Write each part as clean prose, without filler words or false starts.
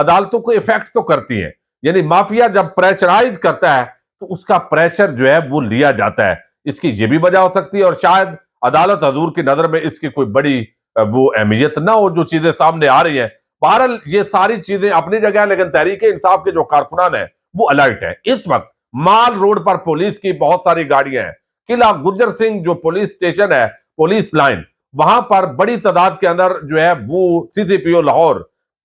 عدالتوں کو افیکٹ تو کرتی ہیں. یعنی مافیا جب پریشرائز کرتا ہے تو اس کا پریشر جو ہے وہ لیا جاتا ہے. اس کی یہ بھی وجہ ہو سکتی ہے, اور شاید عدالت حضور کی نظر میں اس کی کوئی بڑی وہ اہمیت نہ ہو جو چیزیں سامنے آ رہی ہیں. بہرحال یہ ساری چیزیں اپنی جگہ ہیں, لیکن تحریک انصاف کے جو کارکنان ہیں وہ الرٹ ہیں. اس وقت مال روڈ پر پولیس کی بہت ساری گاڑیاں ہیں. قلعہ گجر سنگھ جو پولیس اسٹیشن ہے, پولیس لائن, وہاں پر بڑی تعداد کے اندر جو ہے وہ سی سی پی او لاہور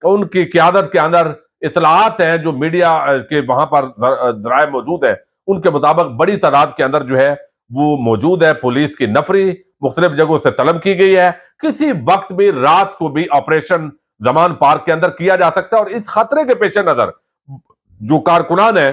ان کی قیادت کے اندر اطلاعات ہیں جو میڈیا کے وہاں پر ذرائع موجود ہیں, ان کے مطابق بڑی تعداد کے اندر جو ہے وہ موجود ہے. پولیس کی نفری مختلف جگہوں سے طلب کی گئی ہے. کسی وقت بھی رات کو بھی آپریشن زمان پارک کے اندر کیا جا سکتا ہے, اور اس خطرے کے پیش نظر جو کارکنان ہیں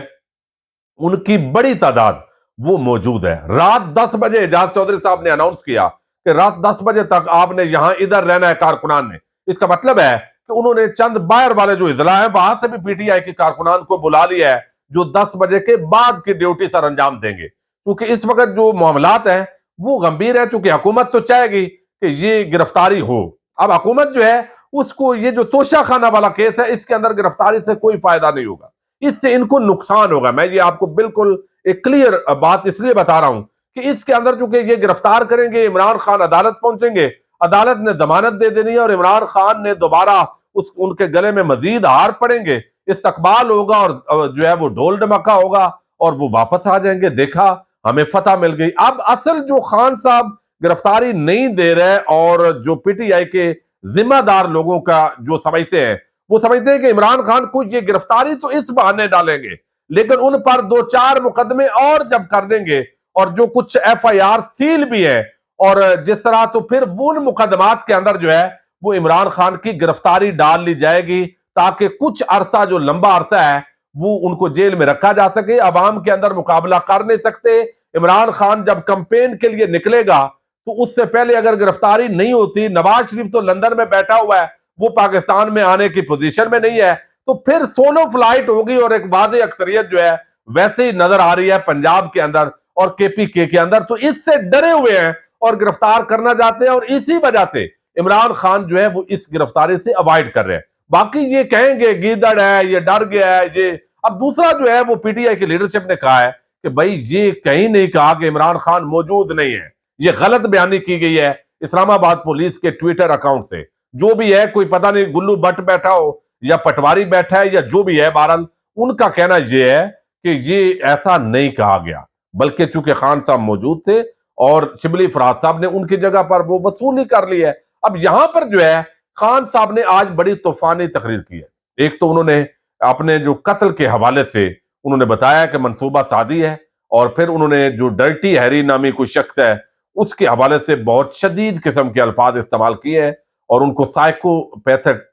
ان کی بڑی تعداد وہ موجود ہے. رات 10 بجے اعجاز چودھری صاحب نے اناؤنس کیا کہ رات 10 بجے تک آپ نے یہاں ادھر رہنا ہے کارکنان نے. اس کا مطلب ہے کہ انہوں نے چند باہر والے جو اضلاع ہیں وہاں سے بھی پی ٹی آئی کے کارکنان کو بلا لیا ہے جو 10 بجے کے بعد کی ڈیوٹی سر انجام دیں گے, کیونکہ اس وقت جو معاملات ہیں وہ گمبھیر ہے. چونکہ حکومت تو چاہے گی کہ یہ گرفتاری ہو. اب حکومت جو ہے اس کو یہ جو توشہ خانہ والا کیس ہے اس کے اندر گرفتاری سے کوئی فائدہ نہیں ہوگا, اس سے ان کو نقصان ہوگا. میں یہ آپ کو بالکل ایک کلیئر بات اس لیے بتا رہا ہوں کہ اس کے اندر چونکہ یہ گرفتار کریں گے, عمران خان عدالت پہنچیں گے, عدالت نے ضمانت دے دینی ہے, اور عمران خان نے دوبارہ ان کے گلے میں مزید ہار پڑیں گے, استقبال ہوگا اور جو ہے وہ ڈھول ڈمکا ہوگا اور وہ واپس آ جائیں گے, دیکھا ہمیں فتح مل گئی. اب اصل جو خان صاحب گرفتاری نہیں دے رہے اور جو پی ٹی آئی کے ذمہ دار لوگوں کا جو سمجھتے ہیں وہ سمجھتے ہیں کہ عمران خان کو یہ گرفتاری تو اس بہانے ڈالیں گے, لیکن ان پر 2-4 مقدمے اور جب کر دیں گے, اور جو کچھ ایف آئی آر سیل بھی ہے, اور جس طرح تو پھر ان مقدمات کے اندر جو ہے وہ عمران خان کی گرفتاری ڈال لی جائے گی تاکہ کچھ عرصہ جو لمبا عرصہ ہے وہ ان کو جیل میں رکھا جا سکے. عوام کے اندر مقابلہ کر نہیں سکتے. عمران خان جب کمپین کے لیے نکلے گا تو اس سے پہلے اگر گرفتاری نہیں ہوتی, نواز شریف تو لندن میں بیٹھا ہوا ہے, وہ پاکستان میں آنے کی پوزیشن میں نہیں ہے, تو پھر سولو فلائٹ ہوگی, اور ایک واضح اکثریت جو ہے ویسے ہی نظر آ رہی ہے پنجاب کے اندر اور کے پی کے اندر. تو اس سے ڈرے ہوئے ہیں اور گرفتار کرنا چاہتے ہیں, اور اسی وجہ سے عمران خان جو ہے وہ اس گرفتاری سے اوائڈ کر رہے ہیں. باقی یہ کہیں گے گیدڑ ہے, یہ ڈر گیا ہے, یہ اب دوسرا جو ہے وہ پی ٹی آئی کی لیڈرشپ نے کہا ہے کہ بھائی یہ کہیں نہیں کہا کہ عمران خان موجود نہیں ہے, یہ غلط بیانی کی گئی ہے اسلام آباد پولیس کے ٹویٹر اکاؤنٹ سے. جو بھی ہے کوئی پتہ نہیں گلو بٹ بیٹھا ہو یا پٹواری بیٹھا ہے یا جو بھی ہے, بہرحال ان کا کہنا یہ ہے کہ یہ ایسا نہیں کہا گیا, بلکہ چونکہ خان صاحب موجود تھے اور شبلی فرات صاحب نے ان کی جگہ پر وہ وصولی کر لی ہے. اب یہاں پر جو ہے خان صاحب نے آج بڑی طوفانی تقریر کی ہے. ایک تو انہوں نے اپنے جو قتل کے حوالے سے انہوں نے بتایا کہ منصوبہ سازی ہے, اور پھر انہوں نے جو ڈرٹی ہیری نامی کوئی شخص ہے اس کے حوالے سے بہت شدید قسم کے الفاظ استعمال کیے ہیں, اور ان کو سائیکو پیتھک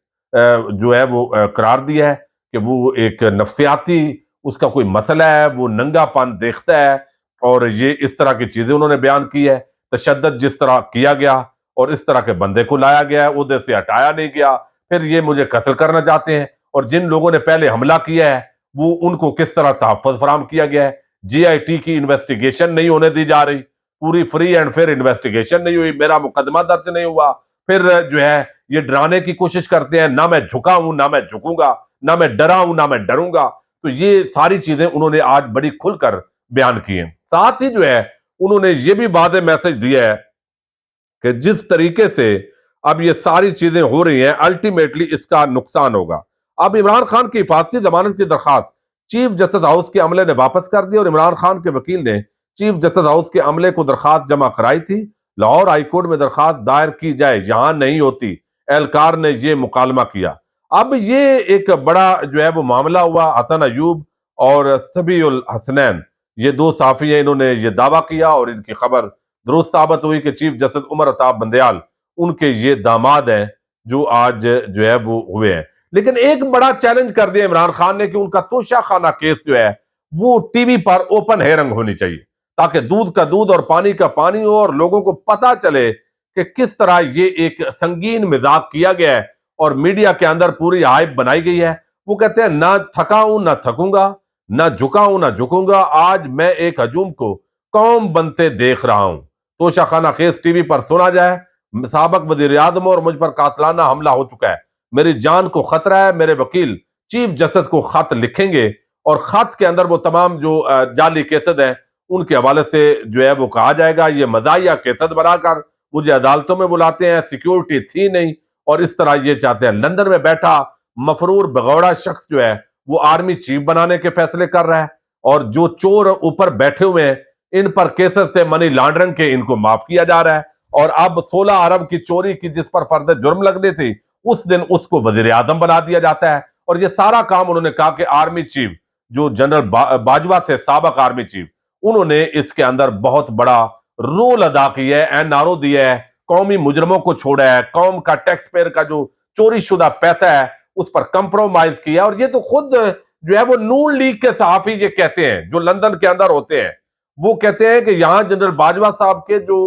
جو ہے وہ قرار دیا ہے کہ وہ ایک نفسیاتی اس کا کوئی مسئلہ ہے, وہ ننگا پن دیکھتا ہے, اور یہ اس طرح کی چیزیں انہوں نے بیان کی ہے. تشدد جس طرح کیا گیا اور اس طرح کے بندے کو لایا گیا ہے, عہدے سے ہٹایا نہیں گیا, پھر یہ مجھے قتل کرنا چاہتے ہیں, اور جن لوگوں نے پہلے حملہ کیا ہے وہ ان کو کس طرح تحفظ فراہم کیا گیا ہے. جی آئی ٹی کی انویسٹیگیشن نہیں ہونے دی جا رہی, پوری فری اینڈ فیئر انویسٹیگیشن نہیں ہوئی, میرا مقدمہ درج نہیں ہوا, پھر جو ہے یہ ڈرانے کی کوشش کرتے ہیں, نہ میں جھکا ہوں نہ میں جھکوں گا, نہ میں ڈرا ہوں نہ میں ڈروں گا. تو یہ ساری چیزیں انہوں نے آج بڑی کھل کر بیان کی ہیں. ساتھ ہی جو ہے انہوں نے یہ بھی واضح میسج دیا ہے کہ جس طریقے سے اب یہ ساری چیزیں ہو رہی ہیں الٹیمیٹلی اس کا نقصان ہوگا. اب عمران خان کی حفاظتی ضمانت کی درخواست چیف جسٹس ہاؤس کے عملے نے واپس کر دی, اور عمران خان کے وکیل نے چیف جسٹس ہاؤس کے عملے کو درخواست جمع کرائی تھی. لاہور ہائی کورٹ میں درخواست دائر کی جائے, یہاں نہیں ہوتی, اہلکار نے یہ مکالمہ کیا. اب یہ ایک بڑا جو ہے وہ معاملہ ہوا. حسن ایوب اور سبی الحسنین یہ 2 صحافی ہیں, انہوں نے یہ دعویٰ کیا اور ان کی خبر درست ثابت ہوئی کہ چیف جسٹس عمر عطا بندیال ان کے یہ داماد ہیں جو آج جو ہے وہ ہوئے ہیں. لیکن ایک بڑا چیلنج کر دیا عمران خان نے کہ ان کا توشہ خانہ کیس جو ہے وہ ٹی وی پر اوپن ہیئرنگ ہونی چاہیے, تاکہ دودھ کا دودھ اور پانی کا پانی ہو, اور لوگوں کو پتا چلے کہ کس طرح یہ ایک سنگین مذاق کیا گیا ہے اور میڈیا کے اندر پوری ہائپ بنائی گئی ہے. وہ کہتے ہیں نہ تھکا ہوں نہ تھکوں گا, نہ جھکا ہوں نہ جھکوں گا, آج میں ایک ہجوم کو قوم بنتے دیکھ رہا ہوں. توشہ خانہ کیس ٹی وی پر سنا جائے, سابق وزیر اعظم اور مجھ پر قاتلانہ حملہ ہو چکا ہے, میری جان کو خطرہ ہے, میرے وکیل چیف جسٹس کو خط لکھیں گے اور خط کے اندر وہ تمام جو جعلی کیسز ہیں ان کے حوالے سے جو ہے وہ کہا جائے گا یہ مزاحیہ کیسز بنا کر مجھے عدالتوں میں بلاتے ہیں، سیکیورٹی تھی نہیں، اور اس طرح یہ چاہتے ہیں۔ لندن میں بیٹھا مفرور بغوڑا شخص جو ہے وہ آرمی چیف بنانے کے فیصلے کر رہا ہے، اور جو چور اوپر بیٹھے ہوئے ہیں ان پر کیسز تھے منی لانڈرنگ کے، ان کو معاف کیا جا رہا ہے، اور اب 16 ارب کی چوری کی جس پر فرد جرم لگنی تھی اس دن اس کو وزیر اعظم بنا دیا جاتا ہے۔ اور یہ سارا کام انہوں نے کہا کہ آرمی چیف جو جنرل باجوہ تھے، سابق آرمی چیف، انہوں نے اس کے اندر بہت بڑا رول ادا کیا ہے، این آر او دیا ہے، قومی مجرموں کو چھوڑا ہے، قوم کا ٹیکس پیئر کا جو چوری شدہ پیسہ ہے اس پر کمپرومائز کیا۔ اور یہ تو خود جو ہے وہ نون لیگ کے صحافی یہ کہتے ہیں جو لندن کے اندر ہوتے ہیں، وہ کہتے ہیں کہ یہاں جنرل باجوہ صاحب کے جو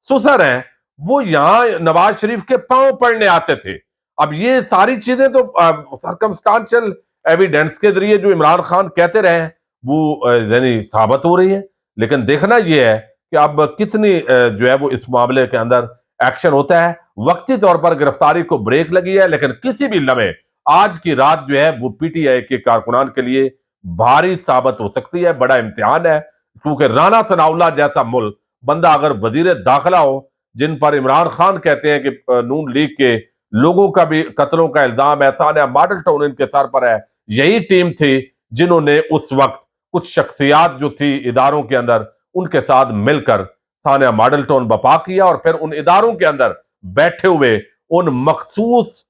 سسر ہیں وہ یہاں نواز شریف کے پاؤں پڑنے آتے تھے۔ اب یہ ساری چیزیں تو سرکمسٹانشل ایویڈنس کے ذریعے جو عمران خان کہتے رہے ہیں وہ یعنی ثابت ہو رہی ہے، لیکن دیکھنا یہ ہے کہ اب کتنی جو ہے وہ اس معاملے کے اندر ایکشن ہوتا ہے۔ وقتی طور پر گرفتاری کو بریک لگی ہے، لیکن کسی بھی لمحے آج کی رات جو ہے وہ پی ٹی آئی کے کارکنان کے لیے بھاری ثابت ہو سکتی ہے، بڑا امتحان ہے، کیونکہ رانا ثناء اللہ جیسا ملک بندہ اگر وزیر داخلہ ہو، جن پر عمران خان کہتے ہیں کہ نون لیگ کے لوگوں کا بھی قتلوں کا الزام ہے، ثانیہ ماڈل ٹاؤن ان کے سر پر ہے، یہی ٹیم تھی جنہوں نے اس وقت کچھ شخصیات جو تھی اداروں کے اندر ان کے ساتھ مل کر ثانیہ ماڈل ٹاؤن بپا کیا، اور پھر ان اداروں کے اندر بیٹھے ہوئے ان مخصوص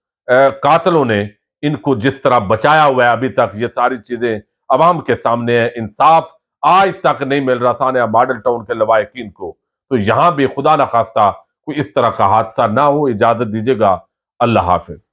قاتلوں نے ان کو جس طرح بچایا ہوا ہے۔ ابھی تک یہ ساری چیزیں عوام کے سامنے ہیں، انصاف آج تک نہیں مل رہا ثانیہ ماڈل ٹاؤن کے لواحقین کو، تو یہاں بھی خدا نخواستہ کوئی اس طرح کا حادثہ نہ ہو۔ اجازت دیجیے گا، اللہ حافظ۔